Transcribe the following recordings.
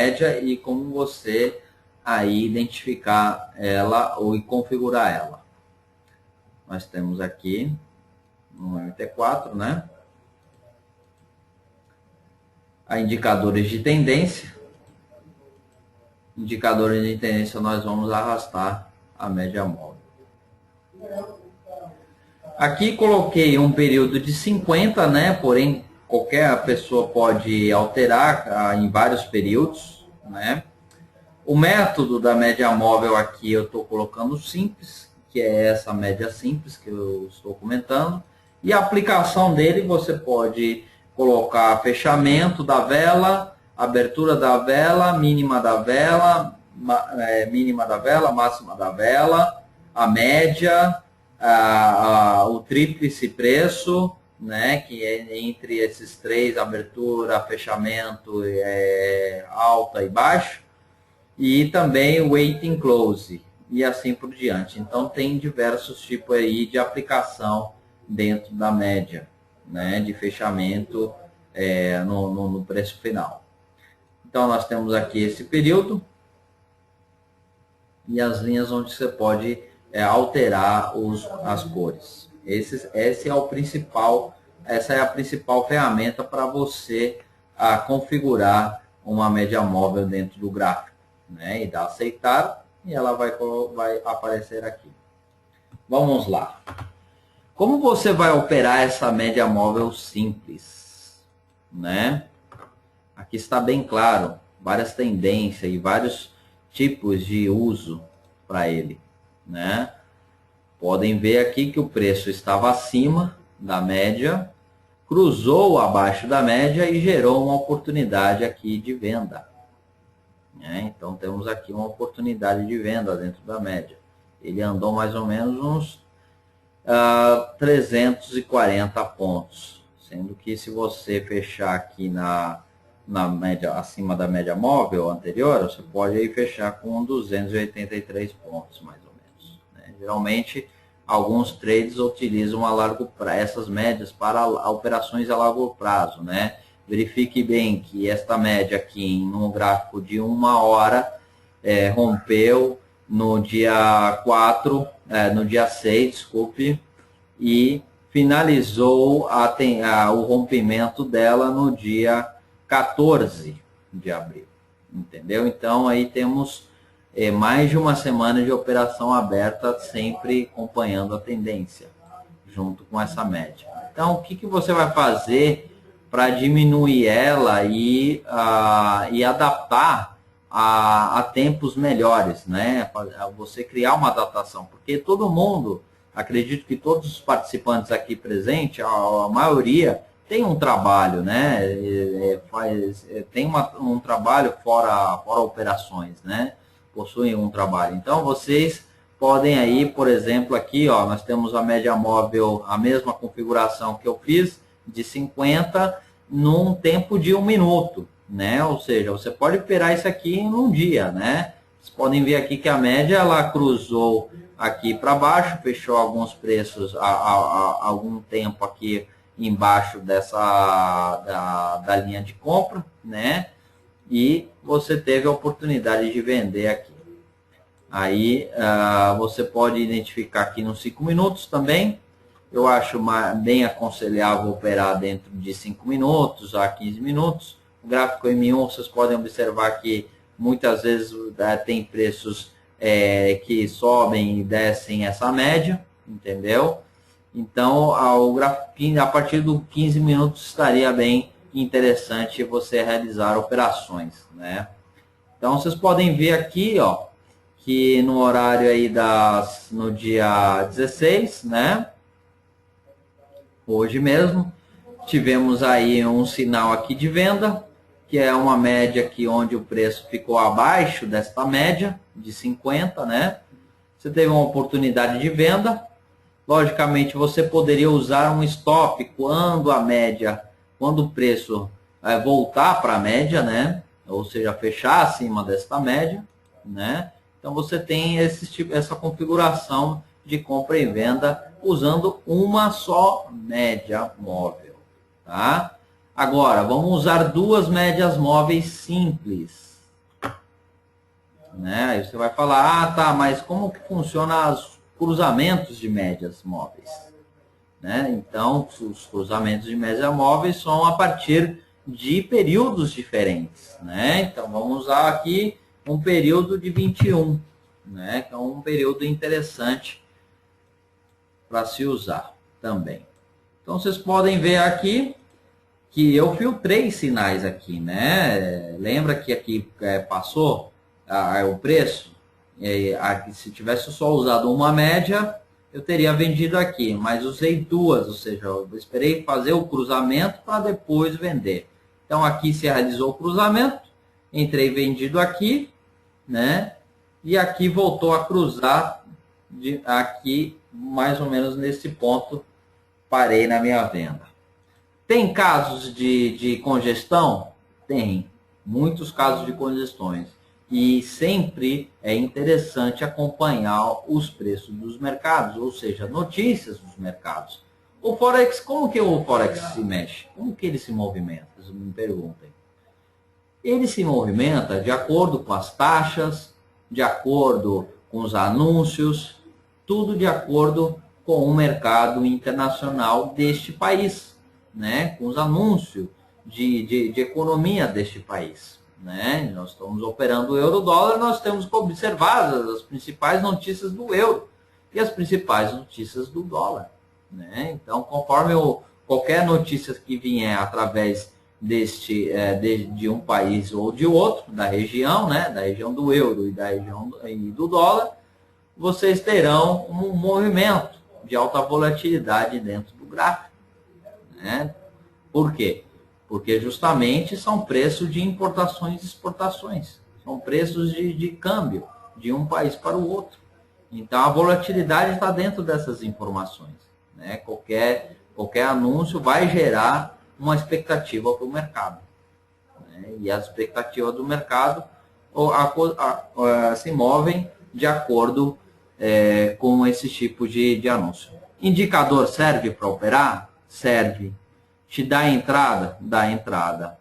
média e como você aí identificar ela ou configurar ela. Nós temos aqui no MT4, né? A indicadores de tendência. Indicadores de tendência, nós vamos arrastar a média móvel. Aqui coloquei um período de 50, né? Porém, qualquer pessoa pode alterar em vários períodos, né? O método da média móvel aqui eu estou colocando simples, que é essa média simples que eu estou comentando. E a aplicação dele, você pode colocar fechamento da vela, abertura da vela, mínima da vela, máxima da vela, a média, o tríplice preço, né, que é entre esses três, abertura, fechamento, alta e baixo, e também o waiting close, e assim por diante. Então tem diversos tipos aí de aplicação dentro da média, né, de fechamento no preço final. Então nós temos aqui esse período e as linhas onde você pode alterar as cores. Essa é a principal ferramenta para você configurar uma média móvel dentro do gráfico, né? E dar aceitar e ela vai aparecer aqui. Vamos lá. Como você vai operar essa média móvel simples, né? Aqui está bem claro, várias tendências e vários tipos de uso para ele, né? Podem ver aqui que o preço estava acima da média, cruzou abaixo da média e gerou uma oportunidade aqui de venda, né? Então temos aqui uma oportunidade de venda dentro da média. Ele andou mais ou menos uns 340 pontos, sendo que se você fechar aqui na média, acima da média móvel anterior, você pode aí fechar com 283 pontos, mais ou menos, né? Geralmente, alguns trades utilizam essas médias para operações a largo prazo, né? Verifique bem que esta média aqui, num gráfico de 1 hora, rompeu no dia 4, no dia 6, desculpe, e finalizou o rompimento dela no dia 14 de abril, entendeu? Então aí temos mais de uma semana de operação aberta, sempre acompanhando a tendência, junto com essa média. Então o que você vai fazer para diminuir ela e adaptar a tempos melhores, né? Você criar uma adaptação, porque todo mundo, acredito que todos os participantes aqui presentes, a maioria tem um trabalho, né? Tem um trabalho fora operações, né? Possuem um trabalho. Então, vocês podem aí, por exemplo, aqui, ó, nós temos a média móvel, a mesma configuração que eu fiz, de 50, num tempo de 1 minuto, né? Ou seja, você pode operar isso aqui num dia, né? Vocês podem ver aqui que a média, ela cruzou aqui para baixo, fechou alguns preços há algum tempo aqui embaixo da linha de compra, né? E você teve a oportunidade de vender aqui. Aí você pode identificar aqui nos 5 minutos também. Eu acho bem aconselhável operar dentro de 5 minutos a 15 minutos. O gráfico M1, vocês podem observar que muitas vezes tem preços que sobem e descem essa média, entendeu? Então, o gráfico, a partir dos 15 minutos, estaria bem interessante você realizar operações, né? Então, vocês podem ver aqui, ó, que no horário aí no dia 16, né? Hoje mesmo, tivemos aí um sinal aqui de venda, que é uma média aqui onde o preço ficou abaixo desta média de 50, né? Você teve uma oportunidade de venda. Logicamente, você poderia usar um stop quando o preço voltar para a média, né? Ou seja, fechar acima desta média, né? Então, você tem essa configuração de compra e venda usando uma só média móvel, tá? Agora, vamos usar duas médias móveis simples, né? Aí você vai falar, ah, tá, mas como que funciona os cruzamentos de médias móveis? Né? Então, os cruzamentos de médias móveis são a partir de períodos diferentes, né? Então, vamos usar aqui um período de 21, né? Que é um período interessante para se usar também. Então, vocês podem ver aqui que eu filtrei sinais aqui, né? Lembra que aqui passou o preço? Aqui, se tivesse só usado uma média, eu teria vendido aqui, mas usei duas, ou seja, eu esperei fazer o cruzamento para depois vender. Então aqui se realizou o cruzamento, entrei vendido aqui, né? E aqui voltou a cruzar aqui mais ou menos nesse ponto, parei na minha venda. Tem casos de congestão? Tem. Muitos casos de congestões. E sempre é interessante acompanhar os preços dos mercados, ou seja, notícias dos mercados. O Forex, como que o Forex se mexe? Como que ele se movimenta? Vocês me perguntem. Ele se movimenta de acordo com as taxas, de acordo com os anúncios, tudo de acordo com o mercado internacional deste país, né? Com os anúncios de economia deste país. Né? Nós estamos operando o euro-dólar, nós temos que observar as principais notícias do euro e as principais notícias do dólar. Né? Então, conforme qualquer notícia que vier através de um país ou de outro, da região, né? Da região do euro e da região do dólar, vocês terão um movimento de alta volatilidade dentro do gráfico. Né? Por quê? Porque justamente são preços de importações e exportações. São preços de câmbio de um país para o outro. Então, a volatilidade está dentro dessas informações. Né? Qualquer anúncio vai gerar uma expectativa para o mercado. Né? E as expectativas do mercado se movem de acordo com esse tipo de anúncio. Indicador serve para operar? Serve. Te dá entrada? Dá entrada.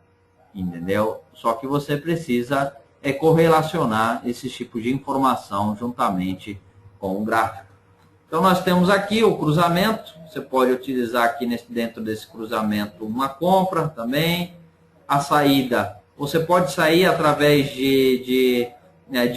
Entendeu? Só que você precisa correlacionar esse tipo de informação juntamente com o gráfico. Então, nós temos aqui o cruzamento. Você pode utilizar aqui dentro desse cruzamento uma compra também. A saída, você pode sair através de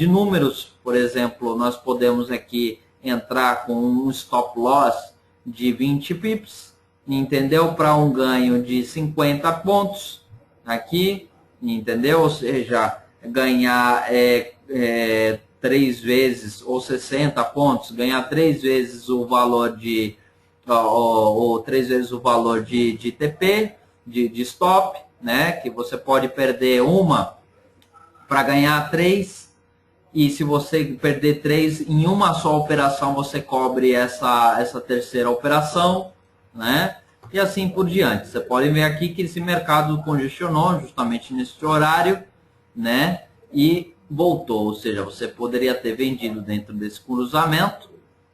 números. Por exemplo, nós podemos aqui entrar com um stop loss de 20 pips. Entendeu? Para um ganho de 50 pontos aqui, entendeu? Ou seja, ganhar 3 vezes ou 60 pontos, ganhar 3 vezes o valor ou 3 vezes o valor de TP, de stop, né? Que você pode perder uma para ganhar 3. E se você perder 3 em uma só operação, você cobre essa terceira operação. Né? E assim por diante. Você pode ver aqui que esse mercado congestionou justamente nesse horário, né? E voltou, ou seja, você poderia ter vendido dentro desse cruzamento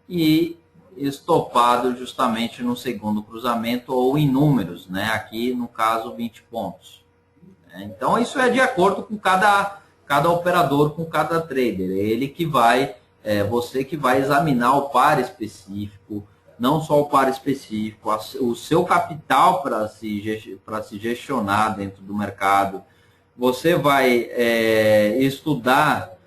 e estopado justamente no segundo cruzamento ou em números, né? Aqui no caso 20 pontos. Então isso é de acordo com cada operador, com cada trader. É ele que vai, você que vai examinar o par específico, não só o par específico, o seu capital para se gestionar dentro do mercado. Você vai estudar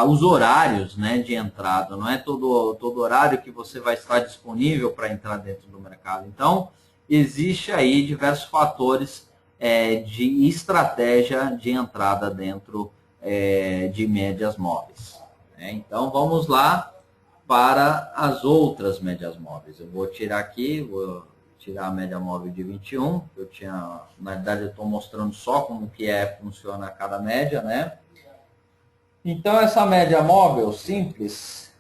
os horários, né, de entrada. Não é todo horário que você vai estar disponível para entrar dentro do mercado. Então, existe aí diversos fatores de estratégia de entrada dentro de médias móveis. Então, vamos lá para as outras médias móveis. Eu vou tirar aqui, vou tirar a média móvel de 21, que eu tinha, na verdade eu estou mostrando só como que funciona cada média, né? Então essa média móvel simples,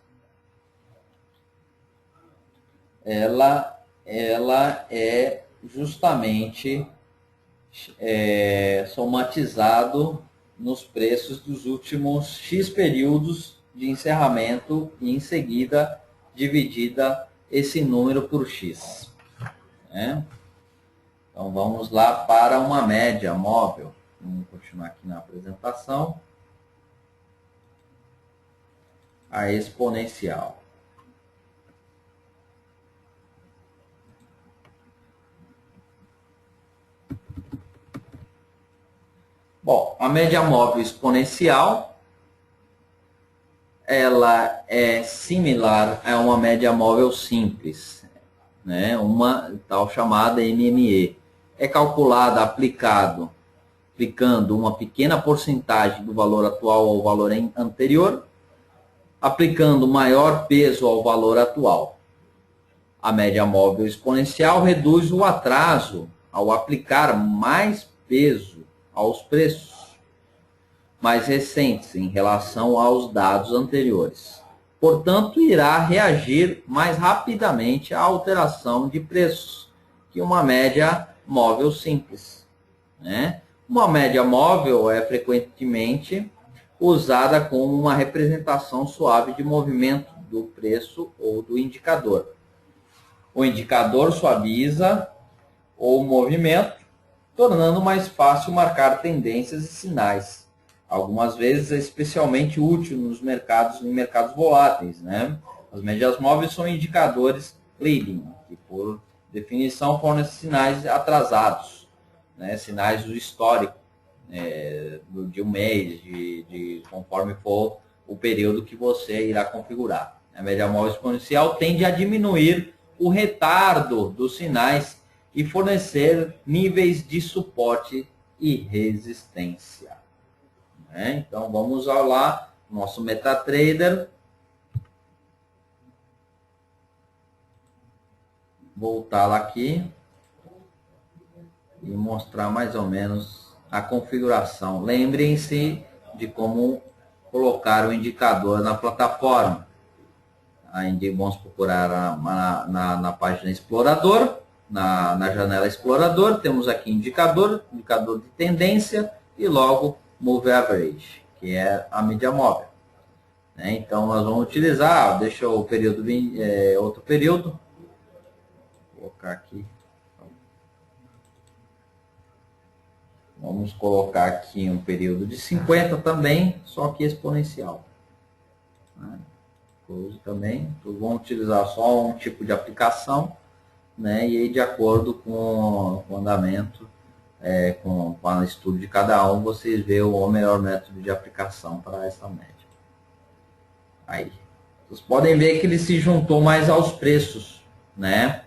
ela é justamente somatizado nos preços dos últimos X períodos de encerramento e em seguida dividida esse número por X. Né? Então vamos lá para uma média móvel. Vamos continuar aqui na apresentação. a exponencial. Bom, a média móvel exponencial, ela é similar a uma média móvel simples, né? Uma tal chamada MME. É calculada aplicando uma pequena porcentagem do valor atual ao valor anterior, aplicando maior peso ao valor atual. A média móvel exponencial reduz o atraso ao aplicar mais peso aos preços mais recentes em relação aos dados anteriores. Portanto, irá reagir mais rapidamente à alteração de preços que uma média móvel simples, né? Uma média móvel é frequentemente usada como uma representação suave de movimento do preço ou do indicador. O indicador suaviza o movimento, tornando mais fácil marcar tendências e sinais. Algumas vezes é especialmente útil em mercados voláteis, né? As médias móveis são indicadores leading, que por definição fornecem sinais atrasados, né? Sinais do histórico, de um mês, conforme for o período que você irá configurar. A média móvel exponencial tende a diminuir o retardo dos sinais e fornecer níveis de suporte e resistência. Então, vamos lá, nosso MetaTrader. Voltar lá aqui e mostrar mais ou menos a configuração. Lembrem-se de como colocar o indicador na plataforma. Aí vamos procurar na página Explorador. Na janela Explorador, temos aqui indicador de tendência e logo Move Average, que é a mídia móvel. Então, nós vamos utilizar, deixa o período outro período. Vou colocar aqui. Vamos colocar aqui um período de 50 também, só que exponencial. Close também. Então, vamos utilizar só um tipo de aplicação. Né, e aí, de acordo com o andamento, com o estudo de cada um, vocês veem o melhor método de aplicação para essa média. Aí, vocês podem ver que ele se juntou mais aos preços, né?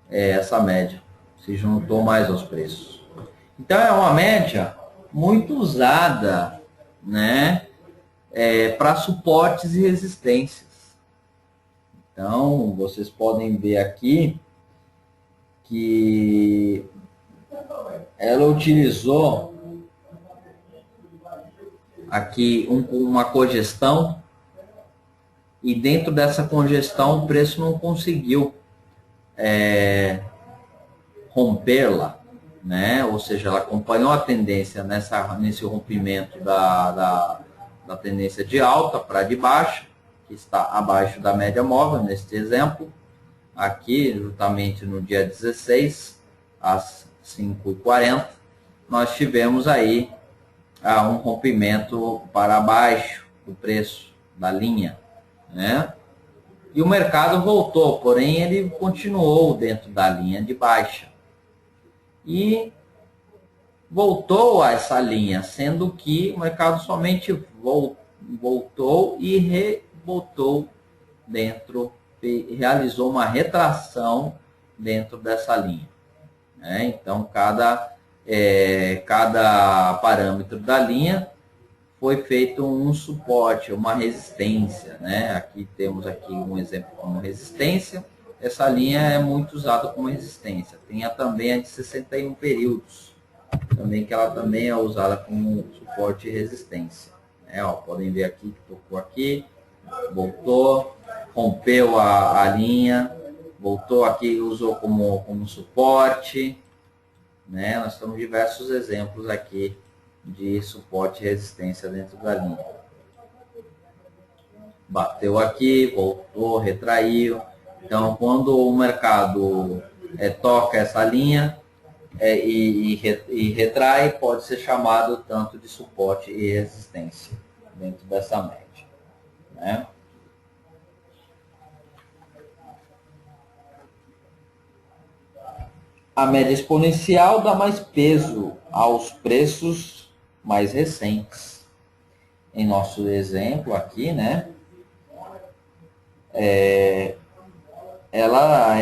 Essa média se juntou mais aos preços. Então, é uma média muito usada, né, para suportes e resistências. Então, vocês podem ver aqui que ela utilizou aqui uma congestão e dentro dessa congestão o preço não conseguiu rompê-la, né? Ou seja, ela acompanhou a tendência nesse rompimento da tendência de alta para de baixa, que está abaixo da média móvel, neste exemplo, aqui, justamente no dia 16, às 5h40, nós tivemos aí um rompimento para baixo do preço da linha, né? E o mercado voltou, porém ele continuou dentro da linha de baixa. E voltou a essa linha, sendo que o mercado somente voltou e voltou dentro, realizou uma retração dentro dessa linha. Então, cada parâmetro da linha foi feito um suporte, uma resistência. Aqui temos aqui um exemplo como resistência. Essa linha é muito usada como resistência. Tem também a de 61 períodos, também, que ela também é usada como suporte e resistência. Podem ver aqui que tocou aqui, voltou, rompeu a linha, voltou aqui, usou como suporte. Nós temos diversos exemplos aqui de suporte e resistência dentro da linha. Bateu aqui, voltou, retraiu. Então, quando o mercado toca essa linha e retrai, pode ser chamado tanto de suporte e resistência dentro dessa média. né? A média exponencial dá mais peso aos preços mais recentes. Em nosso exemplo aqui, né? A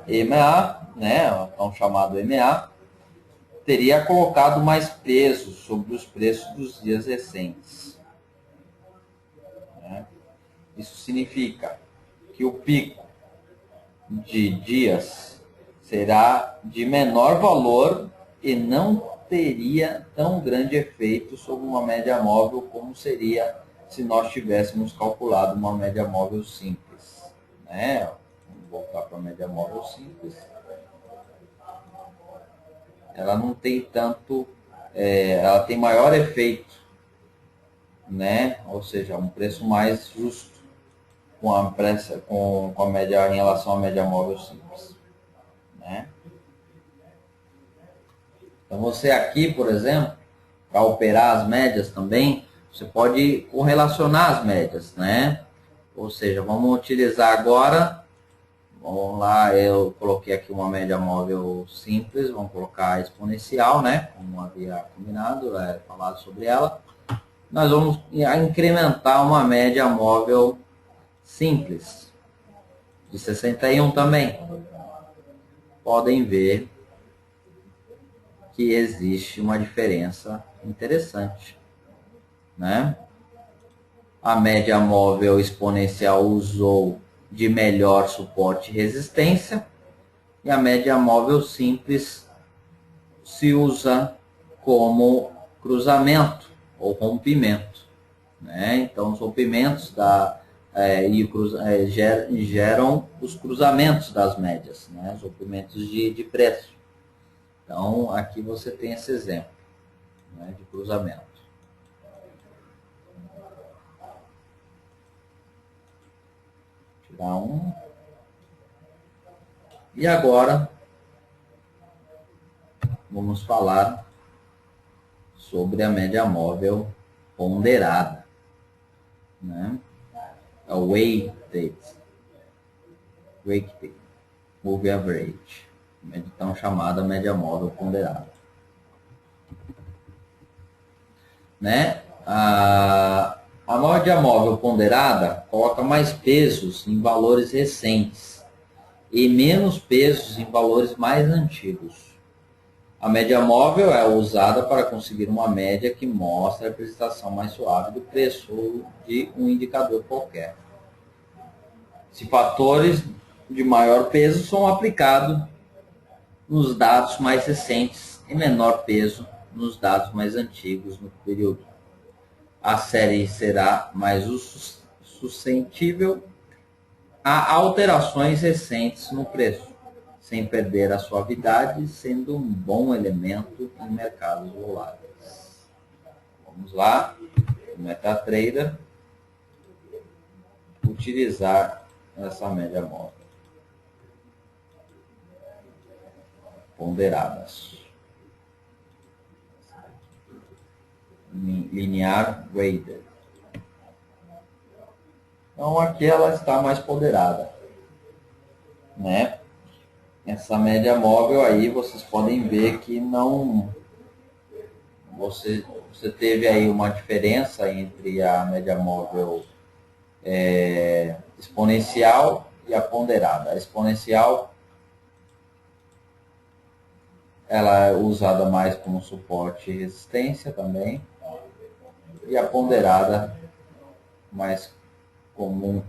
EMA, né? Então chamado EMA, teria colocado mais peso sobre os preços dos dias recentes. Né? Isso significa que o pico de dias será de menor valor e não teria tão grande efeito sobre uma média móvel como seria se nós tivéssemos calculado uma média móvel simples. Né? Vamos voltar para a média móvel simples. Ela não tem tanto, ela tem maior efeito, né? Ou seja, um preço mais justo com a média em relação à média móvel simples. Né? Então você aqui, por exemplo, para operar as médias também, você pode correlacionar as médias, né? Ou seja, vamos utilizar agora, vamos lá, eu coloquei aqui uma média móvel simples, vamos colocar exponencial, né? Como havia combinado, falado sobre ela. Nós vamos incrementar uma média móvel simples, de 61 também. Podem ver que existe uma diferença interessante, né? A média móvel exponencial usou de melhor suporte e resistência, e a média móvel simples se usa como cruzamento ou rompimento. Né? Então, os rompimentos geram os cruzamentos das médias, né? Os rompimentos de preço. Então, aqui você tem esse exemplo, né, de cruzamento. Tirar um. E agora, vamos falar sobre a média móvel ponderada. Né? A weighted moving average, então chamada média móvel ponderada. Né? A média móvel ponderada coloca mais pesos em valores recentes e menos pesos em valores mais antigos. A média móvel é usada para conseguir uma média que mostra a representação mais suave do preço ou de um indicador qualquer. Se fatores de maior peso são aplicados nos dados mais recentes e menor peso nos dados mais antigos no período. A série será mais suscetível a alterações recentes no preço, sem perder a suavidade, sendo um bom elemento em mercados voláteis. Vamos lá, o MetaTrader, utilizar essa média móvel ponderadas. Linear weighted. Então aqui ela está mais ponderada, né? Essa média móvel aí vocês podem ver que não você teve aí uma diferença entre a média móvel exponencial e a ponderada. A exponencial ela é usada mais como suporte e resistência também, e a ponderada mais como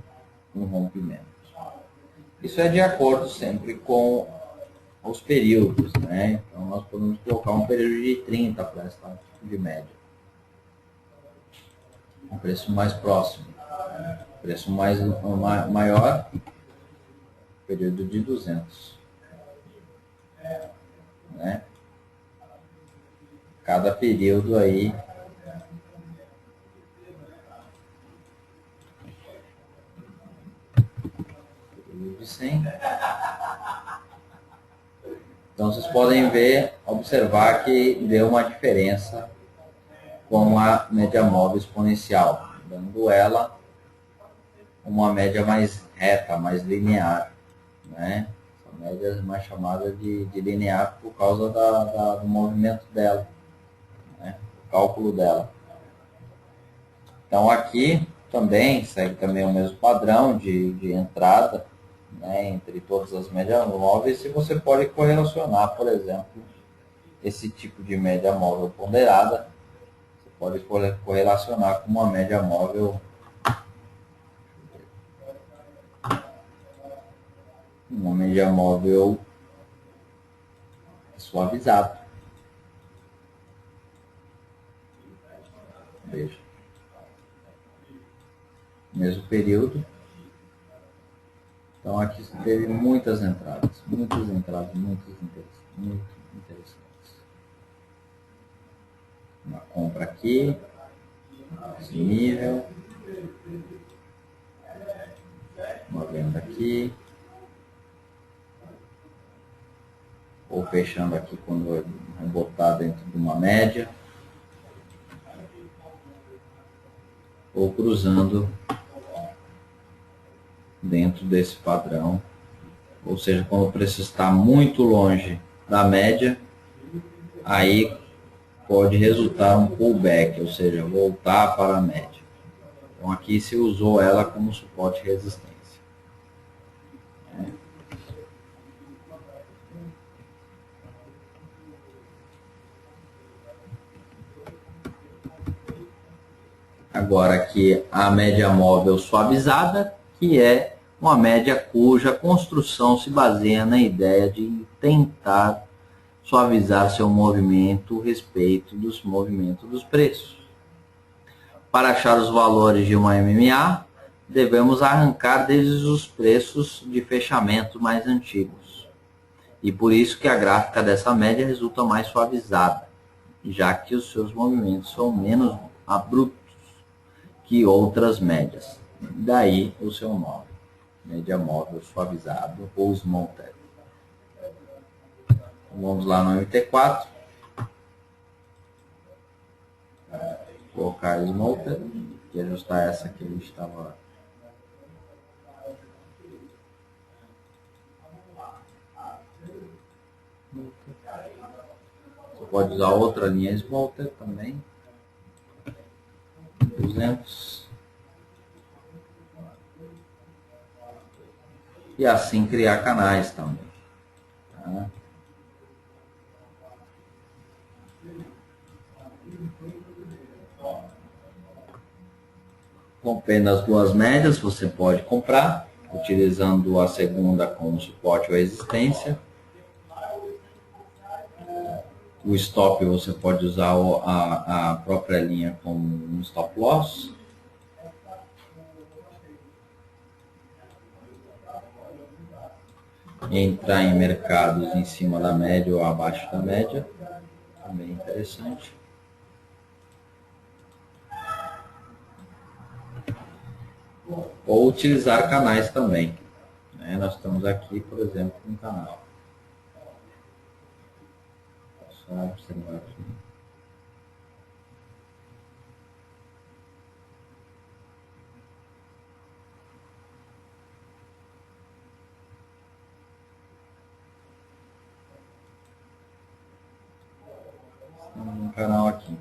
um rompimento. Isso é de acordo sempre com os períodos, né? Então nós podemos colocar um período de 30 para essa tipo de média. Um preço mais próximo. Preço maior, período de 200. Né? Cada período aí de 100. Então vocês podem ver, observar que deu uma diferença com a média móvel exponencial, dando ela uma média mais reta, mais linear, né? Essa média é mais chamada de linear por causa do movimento dela, né? O cálculo dela. Então aqui também segue também o mesmo padrão de entrada, né, entre todas as médias móveis, e você pode correlacionar, por exemplo, esse tipo de média móvel ponderada, você pode correlacionar com uma média móvel suavizada. Veja. Mesmo período. Então aqui teve muitas entradas, muito interessantes. Uma compra aqui, esse nível, uma venda aqui, ou fechando aqui quando vai botar dentro de uma média, ou cruzando dentro desse padrão, ou seja, quando o preço está muito longe da média, aí pode resultar um pullback, ou seja, voltar para a média. Então aqui se usou ela como suporte e resistência. Agora aqui a média móvel suavizada, que é uma média cuja construção se baseia na ideia de tentar suavizar seu movimento a respeito dos movimentos dos preços. Para achar os valores de uma MMA, devemos arrancar desde os preços de fechamento mais antigos. E por isso que a gráfica dessa média resulta mais suavizada, já que os seus movimentos são menos abruptos que outras médias. Daí o seu nome, média móvel suavizado ou small tap. Vamos lá no MT4. Colocar small tap e ajustar essa que a gente estava. Você pode usar outra linha small tap também. 200. E assim criar canais também. Tá? Com apenas duas médias você pode comprar, utilizando a segunda como suporte ou resistência. O stop você pode usar a própria linha como um stop loss. Entrar em mercados em cima da média ou abaixo da média, também interessante. Ou utilizar canais também. Nós estamos aqui, por exemplo, um canal. Só observar aqui. Um canal aqui.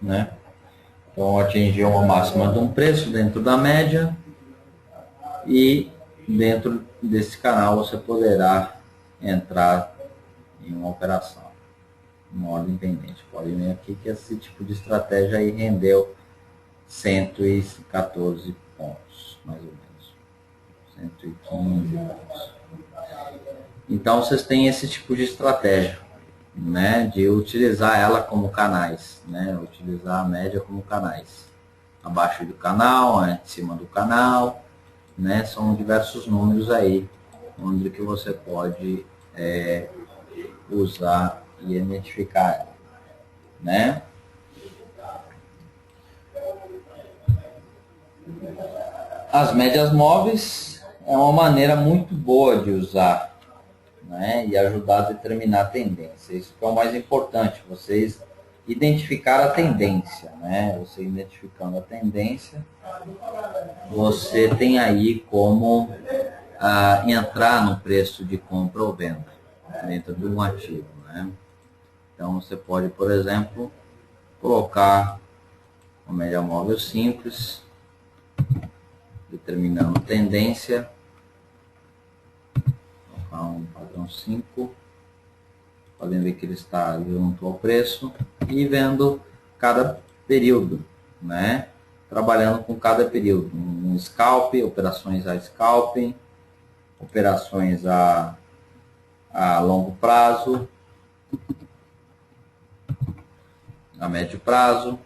Né? Então atingiu uma máxima de um preço dentro da média e dentro desse canal você poderá entrar em uma operação, uma ordem pendente. Pode ver aqui que esse tipo de estratégia aí rendeu 114 pontos, mais ou menos. 115 pontos. Então vocês têm esse tipo de estratégia, né, de utilizar ela como canais, né, utilizar a média como canais. Abaixo do canal, em cima do canal, né, são diversos números aí, onde que você pode usar e identificar ela, né. As médias móveis é uma maneira muito boa de usar, né, e ajudar a determinar a tendência. Isso que é o mais importante, vocês identificar a tendência, né? Você identificando a tendência, você tem aí como entrar no preço de compra ou venda dentro de um ativo, né? Então você pode, por exemplo, colocar uma média móvel simples, determinando tendência, colocar um padrão 5, podem ver que ele está junto ao preço e vendo cada período, né? Trabalhando com cada período, um scalp, operações a scalping, operações a longo prazo, a médio prazo.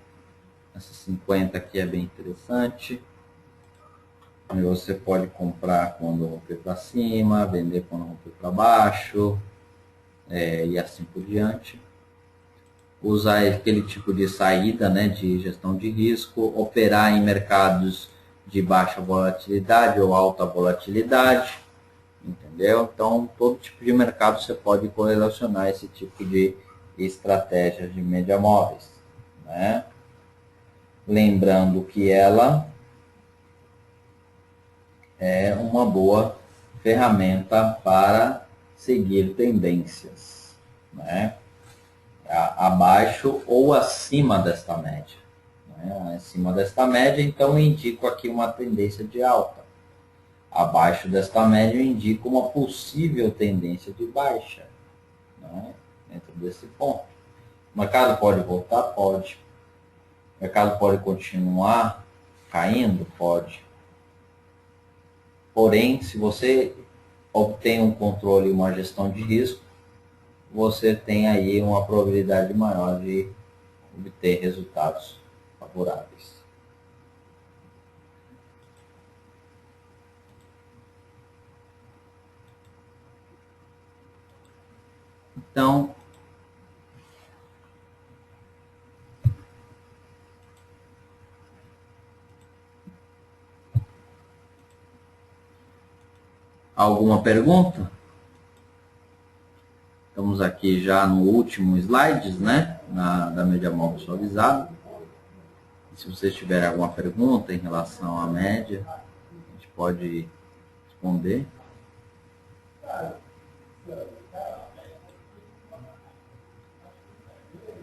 Essa 50 aqui é bem interessante. Aí você pode comprar quando romper para cima, vender quando romper para baixo, e assim por diante. Usar aquele tipo de saída, né, de gestão de risco, operar em mercados de baixa volatilidade ou alta volatilidade, entendeu? Então, todo tipo de mercado você pode correlacionar esse tipo de estratégia de média móveis, né? Lembrando que ela é uma boa ferramenta para seguir tendências, né? Abaixo ou acima desta média, né? Acima desta média, então eu indico aqui uma tendência de alta. Abaixo desta média eu indico uma possível tendência de baixa, né? Dentro desse ponto. O mercado pode voltar? Pode. O mercado pode continuar caindo? Pode. Porém, se você obtém um controle e uma gestão de risco, você tem aí uma probabilidade maior de obter resultados favoráveis. Então, alguma pergunta? Estamos aqui já no último slide, né? Da média móvel suavizada. Se vocês tiverem alguma pergunta em relação à média, a gente pode responder.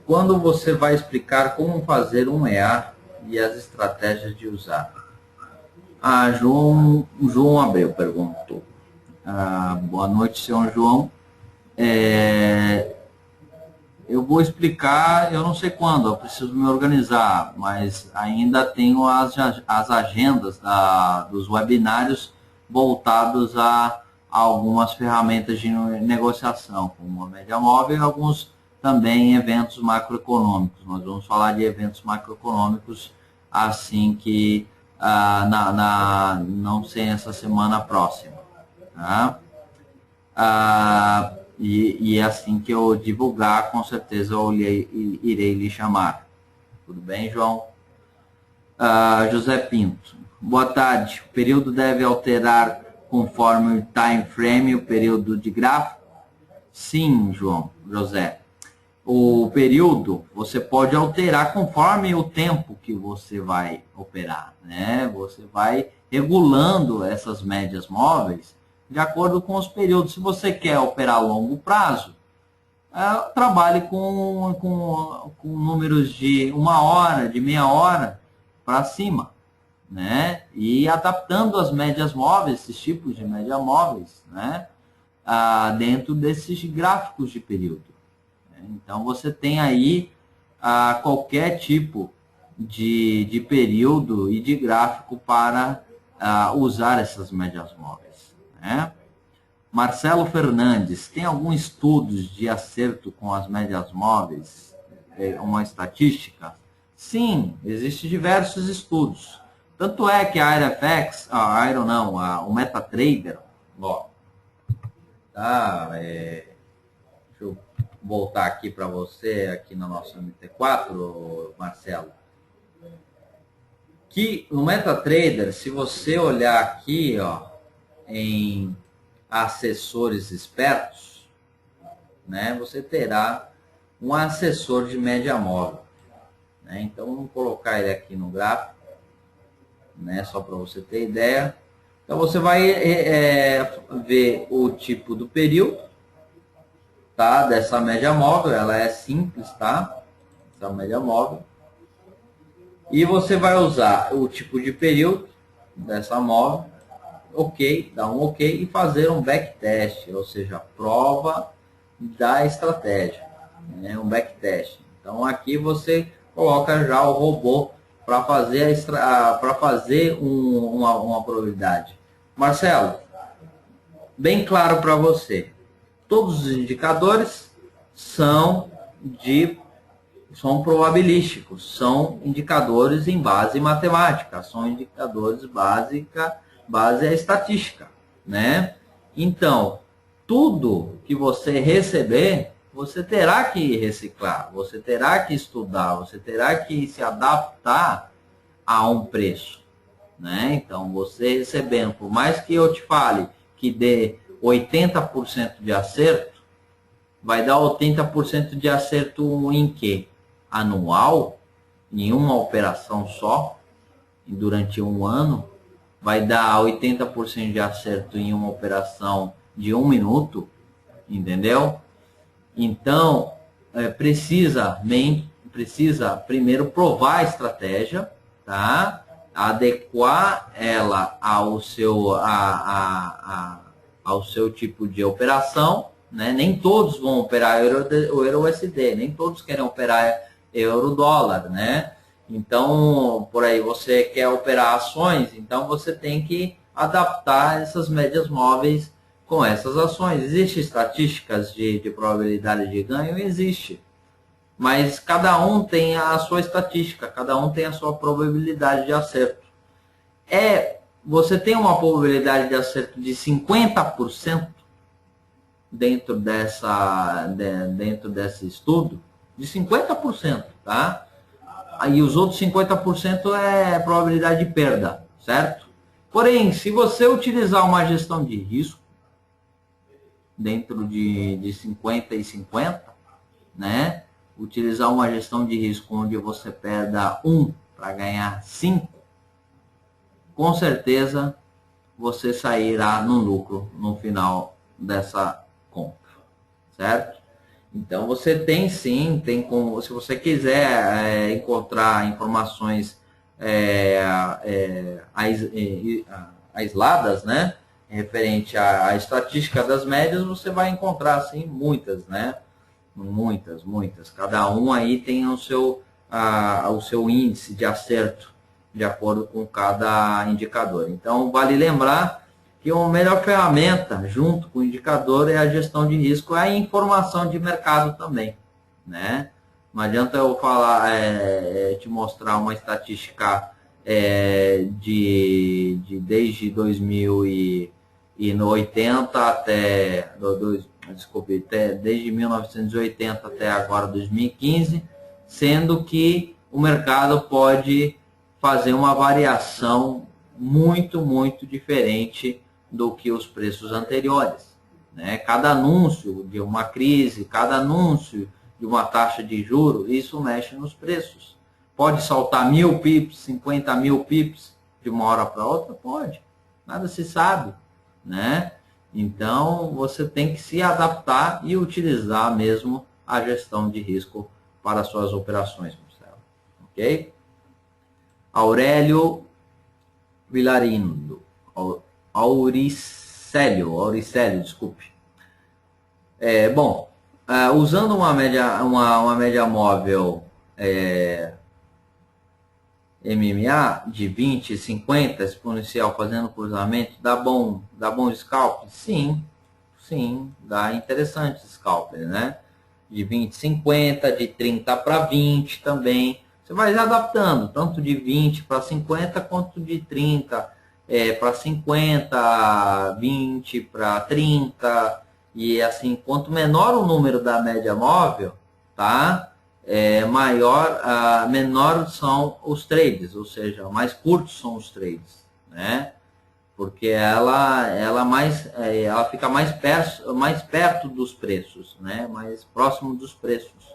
Quando você vai explicar como fazer um EA e as estratégias de usar? João Abreu perguntou. Boa noite, senhor João. Eu vou explicar, eu não sei quando, eu preciso me organizar, mas ainda tenho as agendas dos webinários voltados a algumas ferramentas de negociação, como a média móvel e alguns também eventos macroeconômicos. Nós vamos falar de eventos macroeconômicos assim que não sei essa semana próxima. Tá? E assim que eu divulgar, com certeza eu irei lhe chamar. Tudo bem, João? José Pinto. Boa tarde. O período deve alterar conforme o time frame, o período de gráfico? Sim, José. O período você pode alterar conforme o tempo que você vai operar, né? Você vai regulando essas médias móveis de acordo com os períodos. Se você quer operar a longo prazo, trabalhe com números de 1 hora, de meia hora para cima, né? E adaptando as médias móveis, esses tipos de média móveis, né? Dentro desses gráficos de período. Então, você tem aí qualquer tipo de período e de gráfico para usar essas médias móveis, né? Marcelo Fernandes, tem algum estudo de acerto com as médias móveis? Uma estatística? Sim, existem diversos estudos. Tanto é que a AiroFX, o MetaTrader, deixa eu voltar aqui para você, aqui no nosso MT4, Marcelo, que no MetaTrader, se você olhar aqui, em assessores espertos, né, você terá um assessor de média móvel, né? Então vamos colocar ele aqui no gráfico, né? Só para você ter ideia. Então você vai ver o tipo do período, tá? Dessa média móvel, ela é simples, tá? Essa média móvel. E você vai usar o tipo de período dessa móvel, ok, dá um ok e fazer um backtest, ou seja, prova da estratégia, né? Um backtest. Então aqui você coloca já o robô para fazer uma probabilidade. Marcelo, bem claro para você, todos os indicadores são probabilísticos, são indicadores em base matemática, são indicadores base à estatística, né? Então, tudo que você receber, você terá que reciclar, você terá que estudar, você terá que se adaptar a um preço, né? Então, você recebendo, por mais que eu te fale que dê 80% de acerto, vai dar 80% de acerto em quê? Anual, em uma operação só, durante um ano, vai dar 80% de acerto em uma operação de 1 minuto, entendeu? Então, precisa primeiro provar a estratégia, tá? Adequar ela ao seu tipo de operação, né? Nem todos vão operar o euro-USD, nem todos querem operar euro-dólar, né? Então, por aí, você quer operar ações, então você tem que adaptar essas médias móveis com essas ações. Existem estatísticas de probabilidade de ganho? Existe. Mas cada um tem a sua estatística, cada um tem a sua probabilidade de acerto. Você tem uma probabilidade de acerto de 50% dentro desse estudo, de 50%, tá? Aí os outros 50% é probabilidade de perda, certo? Porém, se você utilizar uma gestão de risco, dentro de 50 e 50, né? Utilizar uma gestão de risco onde você perda 1 para ganhar 5, com certeza você sairá no lucro no final dessa conta, certo? Então você tem sim, se você quiser encontrar informações aisladas, né, referente à estatística das médias, você vai encontrar sim muitas, né, muitas. Cada um aí tem o seu índice de acerto de acordo com cada indicador. Então vale lembrar que a melhor ferramenta, junto com o indicador, é a gestão de risco, é a informação de mercado também, né? Não adianta eu falar, te mostrar uma estatística desde 2080 desde 1980 até agora 2015, sendo que o mercado pode fazer uma variação muito diferente do que os preços anteriores, né? Cada anúncio de uma crise, cada anúncio de uma taxa de juros, isso mexe nos preços. Pode saltar 1000 pips, 50 mil pips de uma hora para outra? Pode. Nada se sabe, né? Então, você tem que se adaptar e utilizar mesmo a gestão de risco para suas operações, Marcelo. Ok? Aurélio Vilarindo. Auricélio, desculpe. Usando uma média móvel MMA de 20, 50 exponencial fazendo cruzamento, dá bom scalp? Sim, dá interessante scalp, né? De 20, 50, de 30 para 20 também. Você vai se adaptando, tanto de 20 para 50, quanto de 30 para 50, 20 para 30, e assim, quanto menor o número da média móvel, tá? Menor são os trades, ou seja, mais curtos são os trades, né? Porque ela fica mais perto dos preços, né? Mais próximo dos preços.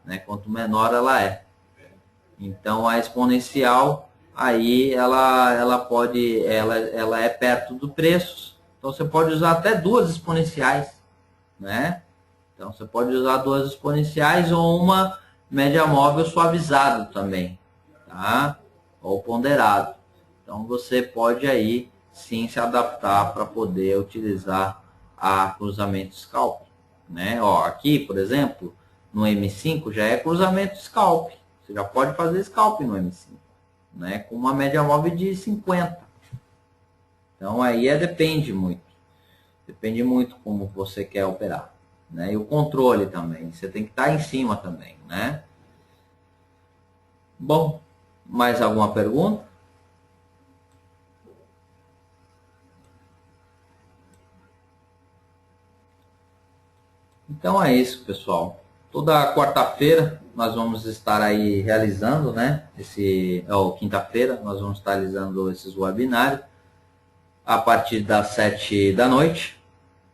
né? Quanto menor ela é. Então a exponencial aí ela é perto do preço. Então você pode usar até duas exponenciais, né? Então você pode usar duas exponenciais ou uma média móvel suavizado também, tá? Ou ponderado. Então você pode aí sim se adaptar para poder utilizar a cruzamento scalp, né? Ó, aqui, por exemplo, no M5 já é cruzamento scalp. Você já pode fazer scalp no M5, né? Com uma média móvel de 50. Então aí depende muito. Depende muito como você quer operar, né? E o controle também. Você tem que estar em cima também, né? Bom, mais alguma pergunta? Então é isso, pessoal. Toda quarta-feira nós vamos estar aí realizando, né? Quinta-feira nós vamos estar realizando esses webinários a partir das 7 da noite,